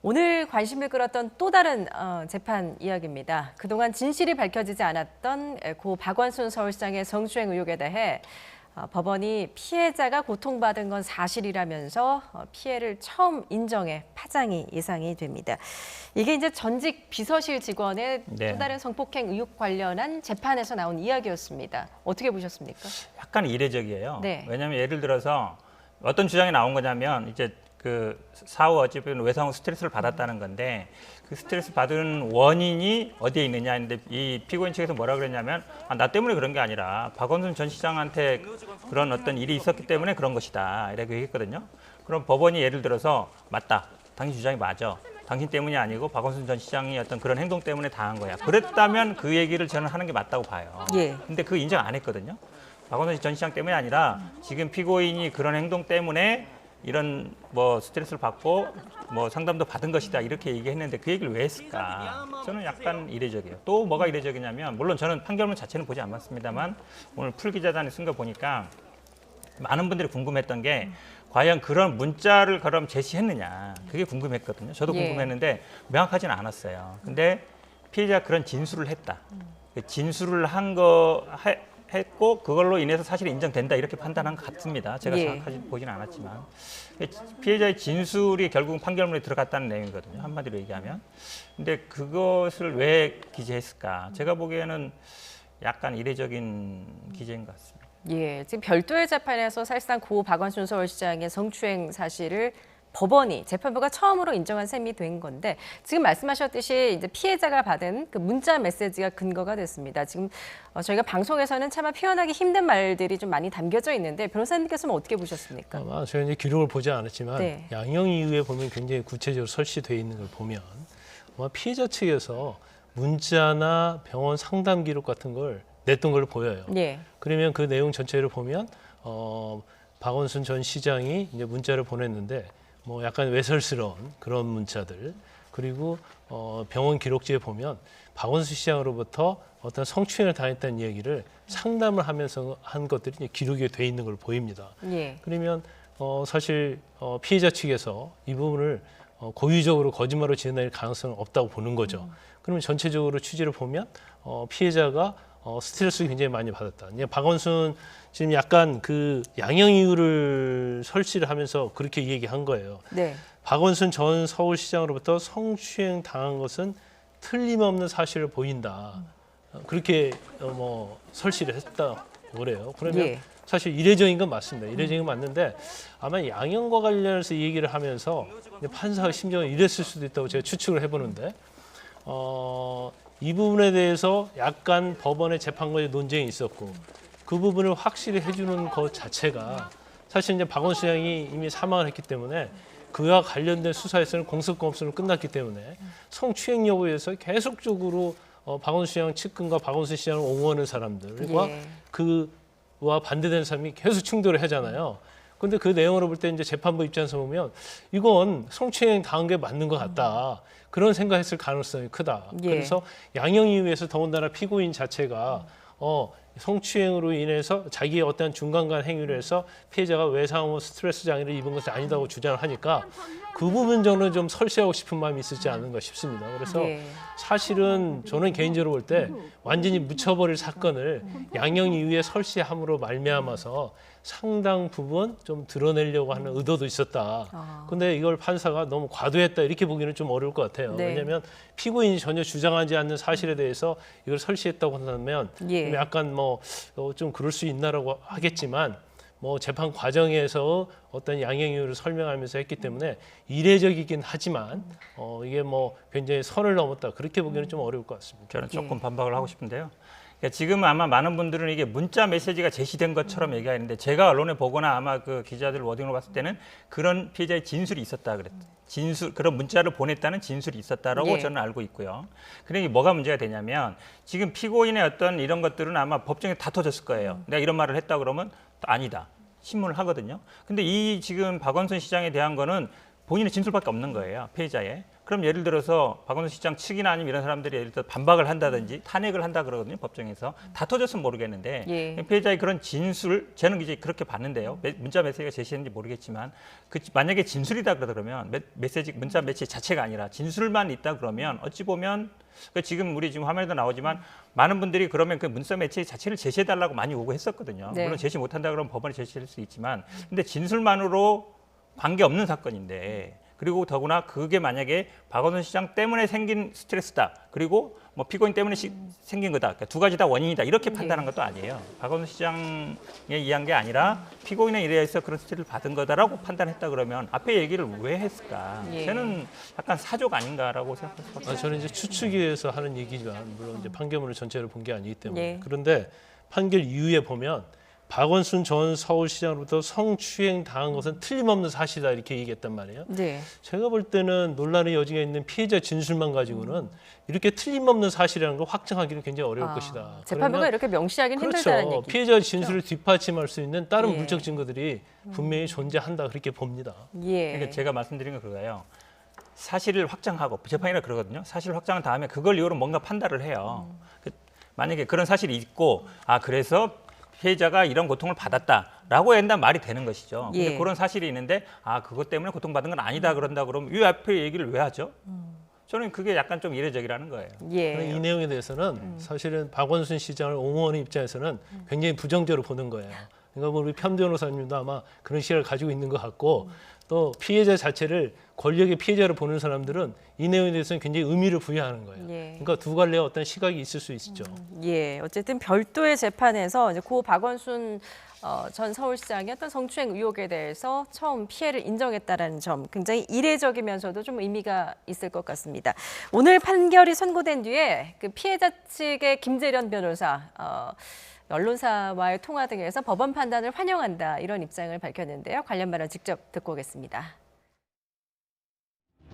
오늘 관심을 끌었던 또 다른 재판 이야기입니다. 그동안 진실이 밝혀지지 않았던 고 박원순 서울시장의 성추행 의혹에 대해 법원이 피해자가 고통받은 건 사실이라면서 피해를 처음 인정해 파장이 예상이 됩니다. 이게 이제 전직 비서실 직원의 또 다른 성폭행 의혹 관련한 재판에서 나온 이야기였습니다. 어떻게 보셨습니까? 약간 이례적이에요. 네. 왜냐하면 예를 들어서 어떤 주장이 나온 거냐면 이제 그 사후 어찌보면 외상후 스트레스를 받았다는 건데 그 스트레스 받은 원인이 어디에 있느냐 했는데 이 피고인 측에서 뭐라 그랬냐면 나 때문에 그런 게 아니라 박원순 전 시장한테 그런 어떤 일이 있었기 때문에 그런 것이다 이렇게 얘기했거든요. 그럼 법원이 예를 들어서 맞다. 당신 주장이 맞아. 당신 때문이 아니고 박원순 전 시장이 어떤 그런 행동 때문에 당한 거야. 그랬다면 그 얘기를 저는 하는 게 맞다고 봐요. 예. 근데 그 인정 안 했거든요. 박원순 전 시장 때문이 아니라 지금 피고인이 그런 행동 때문에 이런 뭐 스트레스를 받고 뭐 상담도 받은 것이다 이렇게 얘기했는데 그 얘기를 왜 했을까? 저는 약간 이례적이에요. 또 뭐가 이례적이냐면 물론 저는 판결문 자체는 보지 않았습니다만 오늘 풀기자단에 쓴 거 보니까 많은 분들이 궁금했던 게 과연 그런 문자를 그럼 제시했느냐 그게 궁금했거든요. 저도 궁금했는데 명확하지는 않았어요. 근데 피해자가 그런 진술을 했다. 진술을 했고 그걸로 인해서 사실이 인정된다 이렇게 판단한 것 같습니다. 제가 정확하게 보지는 않았지만 피해자의 진술이 결국은 판결문에 들어갔다는 내용이거든요. 한마디로 얘기하면. 근데 그것을 왜 기재했을까? 제가 보기에는 약간 이례적인 기재인 것 같습니다. 예, 지금 별도의 재판에서 사실상 고 박원순 서울시장의 성추행 사실을 법원이 재판부가 처음으로 인정한 셈이 된 건데 지금 말씀하셨듯이 이제 피해자가 받은 그 문자 메시지가 근거가 됐습니다. 지금 저희가 방송에서는 차마 표현하기 힘든 말들이 좀 많이 담겨져 있는데 변호사님께서는 어떻게 보셨습니까? 아마 저희 이제 기록을 보지 않았지만 양형 이유에 보면 굉장히 구체적으로 설치되어 있는 걸 보면 아마 피해자 측에서 문자나 병원 상담 기록 같은 걸 냈던 걸로 보여요. 그러면 그 내용 전체를 보면 박원순 전 시장이 이제 문자를 보냈는데 뭐 약간 외설스러운 그런 문자들 그리고 병원 기록지에 보면 박원순 시장으로부터 어떤 성추행을 당했다는 얘기를 상담을 하면서 한 것들이 이제 기록이 돼 있는 걸 보입니다. 그러면 사실 피해자 측에서 이 부분을 고의적으로 거짓말로 지어낼 가능성은 없다고 보는 거죠. 그러면 전체적으로 취지를 보면 피해자가 스트레스 굉장히 많이 받았다. 박원순 지금 약간 그 양형 이유를 설치를 하면서 그렇게 얘기한 거예요. 박원순 전 서울시장으로부터 성추행 당한 것은 틀림없는 사실을 보인다. 그렇게 설치를 했다고 그래요. 그러면 사실 이례적인 건 맞습니다. 이례적인 건 맞는데 아마 양형과 관련해서 얘기를 하면서 판사가 심정은 이랬을 수도 있다고 제가 추측을 해보는데 이 부분에 대해서 약간 법원의 재판관의 논쟁이 있었고 그 부분을 확실히 해주는 것 자체가 사실 이제 박원순 시장이 이미 사망을 했기 때문에 그와 관련된 수사에서는 공소검수는 끝났기 때문에 성추행 여부에 대해서 계속적으로 박원순 시장 측근과 박원순 시장을 옹호하는 사람들과 그와 반대되는 사람이 계속 충돌을 하잖아요. 근데 그 내용으로 볼 때 이제 재판부 입장에서 보면 이건 성추행 당한 게 맞는 것 같다. 그런 생각했을 가능성이 크다. 그래서 양형 이유에서 더군다나 피고인 자체가 성추행으로 인해서 자기의 어떤 중간간 행위를 해서 피해자가 외상후 스트레스 장애를 입은 것이 아니다고 주장을 하니까 그 부분 정도는 좀 설치하고 싶은 마음이 있었지 않은가 싶습니다. 그래서 사실은 저는 개인적으로 볼 때 완전히 묻혀버릴 사건을 양형 이유에 설치함으로 말미암아서 상당 부분 좀 드러내려고 하는 의도도 있었다. 근데 이걸 판사가 너무 과도했다 이렇게 보기는 좀 어려울 것 같아요. 왜냐하면 피고인이 전혀 주장하지 않는 사실에 대해서 이걸 설치했다고 한다면 약간 좀 그럴 수 있나라고 하겠지만 재판 과정에서 어떤 양형 이유를 설명하면서 했기 때문에 이례적이긴 하지만 이게 굉장히 선을 넘었다 그렇게 보기는 좀 어려울 것 같습니다. 저는 조금 반박을 하고 싶은데요. 그러니까 지금 아마 많은 분들은 이게 문자 메시지가 제시된 것처럼 얘기하는데 제가 언론에 보거나 아마 그 기자들 워딩으로 봤을 때는 그런 피해자의 진술이 있었다 그랬어요. 그런 문자를 보냈다는 진술이 있었다라고 저는 알고 있고요. 그러니 뭐가 문제가 되냐면 지금 피고인의 어떤 이런 것들은 아마 법정에 다 터졌을 거예요. 내가 이런 말을 했다 그러면 아니다. 신문을 하거든요. 근데 이 지금 박원순 시장에 대한 거는 본인의 진술밖에 없는 거예요, 피해자의. 그럼 예를 들어서 박원순 시장 측이나 아니면 이런 사람들이 예를 들어 반박을 한다든지 탄핵을 한다 그러거든요, 법정에서. 다 터졌으면 모르겠는데 예. 피해자의 그런 진술, 저는 이제 그렇게 봤는데요. 문자 메시지가 제시했는지 모르겠지만 만약에 진술이다 그러면 메시지 문자 메시지 자체가 아니라 진술만 있다 그러면 어찌 보면 지금 우리 지금 화면에도 나오지만 많은 분들이 그러면 그 문자 메시지 자체를 제시해달라고 많이 요구했었거든요. 네. 물론 제시 못한다 그러면 법원에 제시할 수 있지만 근데 진술만으로 관계없는 사건인데 그리고 더구나 그게 만약에 박원순 시장 때문에 생긴 스트레스다. 그리고 뭐 피고인 때문에 생긴 거다. 그러니까 두 가지 다 원인이다. 이렇게 판단한 것도 아니에요. 박원순 시장에 의한 게 아니라 피고인에 의해서 그런 스트레스를 받은 거다라고 판단했다 그러면 앞에 얘기를 왜 했을까? 예. 저는 약간 사족 아닌가라고 생각했어요. 저는 이제 추측에 의해서 하는 얘기지만 물론 이제 판결문을 전체를 본 게 아니기 때문에 예. 그런데 판결 이후에 보면 박원순 전 서울시장으로부터 성추행 당한 것은 틀림없는 사실이다 이렇게 얘기했단 말이에요. 네. 제가 볼 때는 논란의 여지가 있는 피해자 진술만 가지고는 이렇게 틀림없는 사실이라는 걸 확정하기는 굉장히 어려울 것이다. 재판부가 그러면 이렇게 명시하기는 힘들다는 그렇죠. 얘기. 피해자 진술을 뒷받침할 수 있는 다른 예. 물적 증거들이 분명히 존재한다 그렇게 봅니다. 예. 그러니까 제가 말씀드린 건 그거예요. 사실을 확정하고 재판이라 그러거든요. 사실을 확정한 다음에 그걸 이유로 뭔가 판단을 해요. 만약에 그런 사실이 있고 그래서 피해자가 이런 고통을 받았다라고 한다면 말이 되는 것이죠. 근데 예. 그런 사실이 있는데 그것 때문에 고통받은 건 아니다 그런다 그러면 이 앞에 얘기를 왜 하죠? 저는 그게 약간 좀 이례적이라는 거예요. 예. 이 내용에 대해서는 사실은 박원순 시장을 옹호하는 입장에서는 굉장히 부정적으로 보는 거예요. 그러니까 뭐 우리 편 변호사님도 아마 그런 시각을 가지고 있는 것 같고 또 피해자 자체를 권력의 피해자로 보는 사람들은 이 내용에 대해서는 굉장히 의미를 부여하는 거예요. 예. 그러니까 두 갈래의 어떤 시각이 있을 수 있죠. 예, 어쨌든 별도의 재판에서 이제 고 박원순 전 서울시장의 어떤 성추행 의혹에 대해서 처음 피해를 인정했다라는 점 굉장히 이례적이면서도 좀 의미가 있을 것 같습니다. 오늘 판결이 선고된 뒤에 그 피해자 측의 김재련 변호사 언론사와의 통화 등에서 법원 판단을 환영한다 이런 입장을 밝혔는데요. 관련 발언 직접 듣고 오겠습니다.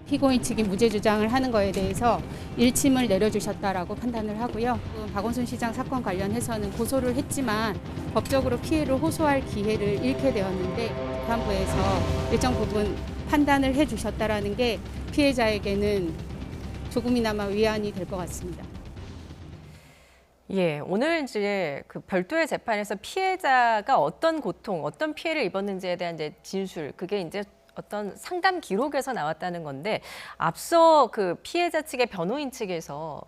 피고인 측이 무죄 주장을 하는 거에 대해서 일침을 내려주셨다라고 판단을 하고요. 박원순 시장 사건 관련해서는 고소를 했지만 법적으로 피해를 호소할 기회를 잃게 되었는데 재판부에서 일정 부분 판단을 해주셨다라는 게 피해자에게는 조금이나마 위안이 될 것 같습니다. 예, 오늘 이제 그 별도의 재판에서 피해자가 어떤 고통, 어떤 피해를 입었는지에 대한 이제 진술, 그게 이제 어떤 상담 기록에서 나왔다는 건데 앞서 그 피해자 측의 변호인 측에서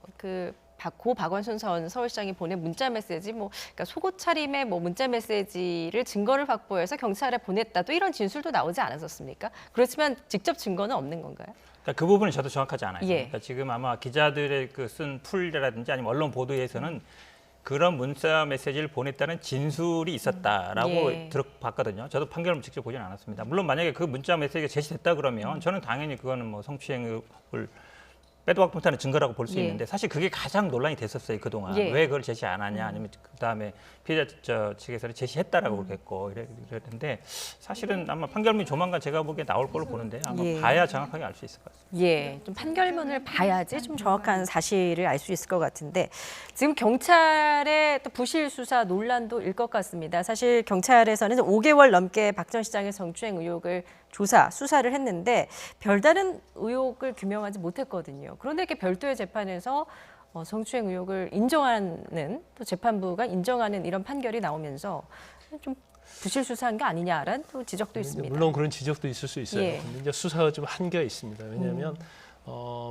고 박원순 전 서울시장이 보낸 문자 메시지, 그러니까 속옷 차림의 문자 메시지를 증거를 확보해서 경찰에 보냈다, 또 이런 진술도 나오지 않았었습니까? 그렇지만 직접 증거는 없는 건가요? 그러니까 그 부분은 저도 정확하지 않아요. 예. 그러니까 지금 아마 기자들의 쓴 풀이라든지 아니면 언론 보도에서는 그런 문자 메시지를 보냈다는 진술이 있었다라고 예. 들어봤거든요. 저도 판결을 직접 보지는 않았습니다. 물론 만약에 그 문자 메시지가 제시됐다 그러면 저는 당연히 그거는 성추행을 빼도 박도 못하는 증거라고 볼 수 예. 있는데 사실 그게 가장 논란이 됐었어요, 그동안. 예. 왜 그걸 제시 안 하냐, 아니면 그다음에 피해자 측에서는 제시했다라고 그랬고 이랬는데 사실은 아마 판결문이 조만간 제가 보기에 나올 걸로 보는데 아마 예. 봐야 정확하게 알 수 있을 것 같습니다. 예, 좀 판결문을 봐야지 좀 정확한 사실을 알 수 있을 것 같은데 지금 경찰의 또 부실 수사 논란도 일 것 같습니다. 사실 경찰에서는 5개월 넘게 박 전 시장의 성추행 의혹을 수사를 했는데 별다른 의혹을 규명하지 못했거든요. 그런데 이렇게 별도의 재판에서 성추행 의혹을 인정하는, 또 재판부가 인정하는 이런 판결이 나오면서 좀 부실 수사한 게 아니냐라는 또 지적도 있습니다. 물론 그런 지적도 있을 수 있어요. 예. 근데 이제 수사가 좀 한계가 있습니다. 왜냐하면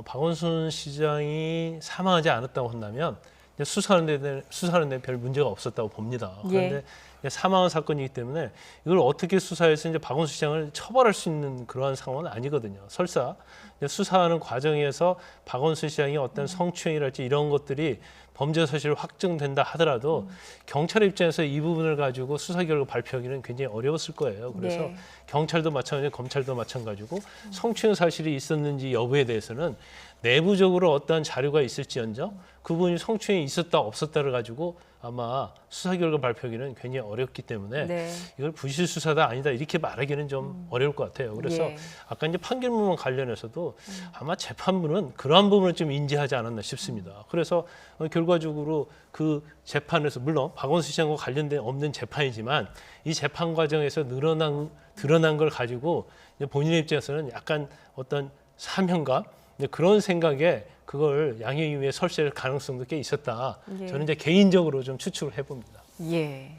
박원순 시장이 사망하지 않았다고 한다면 이제 수사하는 데 별 문제가 없었다고 봅니다. 그런데 사망한 사건이기 때문에 이걸 어떻게 수사해서 이제 박원순 시장을 처벌할 수 있는 그러한 상황은 아니거든요. 설사 이제 수사하는 과정에서 박원순 시장이 어떤 성추행이랄지 이런 것들이 범죄 사실로 확정된다 하더라도 경찰의 입장에서 이 부분을 가지고 수사 결과 발표하기는 굉장히 어려웠을 거예요. 그래서 네. 경찰도 마찬가지고 검찰도 마찬가지고 성추행 사실이 있었는지 여부에 대해서는 내부적으로 어떠한 자료가 있을지언정 그 부분이 성추행이 있었다 없었다를 가지고 아마 수사 결과 발표하기는 굉장히 어렵기 때문에 네. 이걸 부실 수사다 아니다 이렇게 말하기는 좀 어려울 것 같아요. 그래서 예. 아까 이제 판결문과 관련해서도 아마 재판부는 그러한 부분을 좀 인지하지 않았나 싶습니다. 그래서 결과적으로 그 재판에서 물론 박원순 시장과 관련된 없는 재판이지만 이 재판 과정에서 드러난 걸 가지고 이제 본인의 입장에서는 약간 어떤 사명감 그런 생각에 그걸 양형이유에 설치할 가능성도 꽤 있었다. 예. 저는 이제 개인적으로 좀 추측을 해봅니다. 예.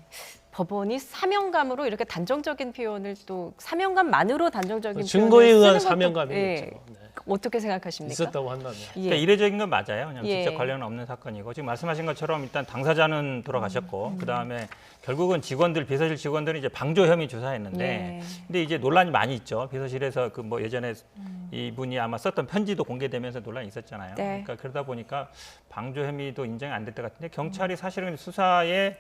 법원이 사명감으로 이렇게 단정적인 표현을 또 사명감만으로 단정적인 증거에 표현을 의한 쓰는 것도, 사명감이겠죠. 예. 네. 어떻게 생각하십니까? 있었다고 한다면. 예. 그러니까 이례적인 건 맞아요. 그냥 예. 직접 관련은 없는 사건이고 지금 말씀하신 것처럼 일단 당사자는 돌아가셨고 그다음에 결국은 직원들 비서실 직원들은 이제 방조 혐의 조사했는데 예. 근데 이제 논란이 많이 있죠. 비서실에서 그 뭐 예전에 이분이 아마 썼던 편지도 공개되면서 논란이 있었잖아요. 네. 그러니까 그러다 보니까 방조 혐의도 인정이 안 될 것 같은데 경찰이 사실은 수사에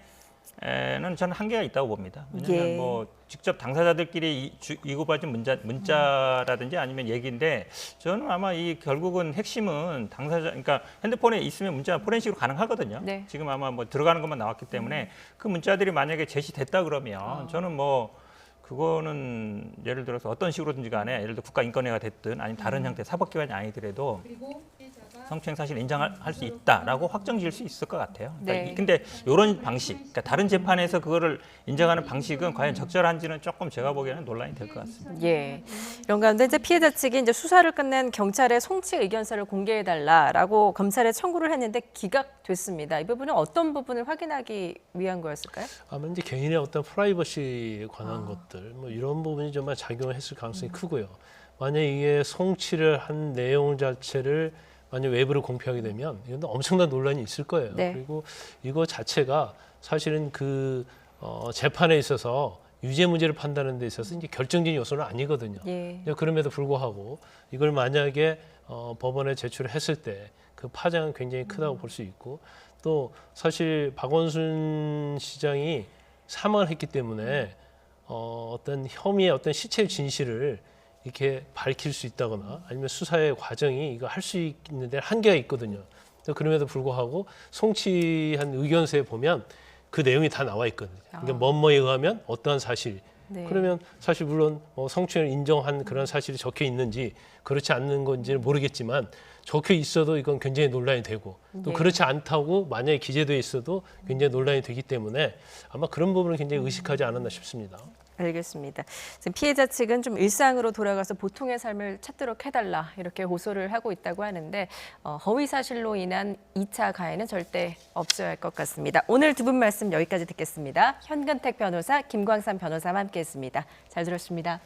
는 저는 한계가 있다고 봅니다. 왜냐하면 예. 뭐 직접 당사자들끼리 이고받은 문자라든지 아니면 얘기인데 저는 아마 이 결국은 핵심은 당사자, 그러니까 핸드폰에 있으면 문자 포렌식으로 가능하거든요. 네. 지금 아마 뭐 들어가는 것만 나왔기 때문에 그 문자들이 만약에 제시됐다 그러면 저는 뭐 그거는 예를 들어서 어떤 식으로든지 간에 예를 들어 국가인권위가 됐든 아니면 다른 형태 사법기관이 아니더라도 성추행 사실을 인정할 수 있다라고 확정 지을 수 있을 것 같아요. 그러니까 네. 근데 이런 방식, 그러니까 다른 재판에서 그거를 인정하는 방식은 과연 적절한지는 조금 제가 보기에는 논란이 될 것 같습니다. 예. 이런 가운데 이제 피해자 측이 이제 수사를 끝낸 경찰의 송치 의견서를 공개해달라라고 검찰에 청구를 했는데 기각됐습니다. 이 부분은 어떤 부분을 확인하기 위한 거였을까요? 아마 이제 개인의 어떤 프라이버시에 관한 것들 뭐 이런 부분이 정말 작용했을 가능성이 크고요. 만약 이게 송치를 한 내용 자체를 만약 외부로 공표하게 되면 이건 엄청난 논란이 있을 거예요. 네. 그리고 이거 자체가 사실은 그 재판에 있어서 유죄 무죄를 판단하는 데 있어서 이제 결정적인 요소는 아니거든요. 예. 그럼에도 불구하고 이걸 만약에 법원에 제출을 했을 때 그 파장은 굉장히 크다고 볼 수 있고 또 사실 박원순 시장이 사망을 했기 때문에 어떤 혐의의 어떤 시체 진실을 이렇게 밝힐 수 있다거나 아니면 수사의 과정이 이거 할 수 있는 데 한계가 있거든요. 그럼에도 불구하고 송치한 의견서에 보면 그 내용이 다 나와 있거든요. 그러니까 뭐뭐에 의하면 어떠한 사실. 네. 그러면 사실 물론 성추행을 인정한 그런 사실이 적혀 있는지 그렇지 않는 건지는 모르겠지만 적혀 있어도 이건 굉장히 논란이 되고 또 예. 그렇지 않다고 만약에 기재돼 있어도 굉장히 논란이 되기 때문에 아마 그런 부분을 굉장히 의식하지 않았나 싶습니다. 알겠습니다. 지금 피해자 측은 좀 일상으로 돌아가서 보통의 삶을 찾도록 해달라 이렇게 호소를 하고 있다고 하는데 허위 사실로 인한 2차 가해는 절대 없어야 할 것 같습니다. 오늘 두 분 말씀 여기까지 듣겠습니다. 현근택 변호사, 김광삼 변호사와 함께했습니다. 잘 들었습니다.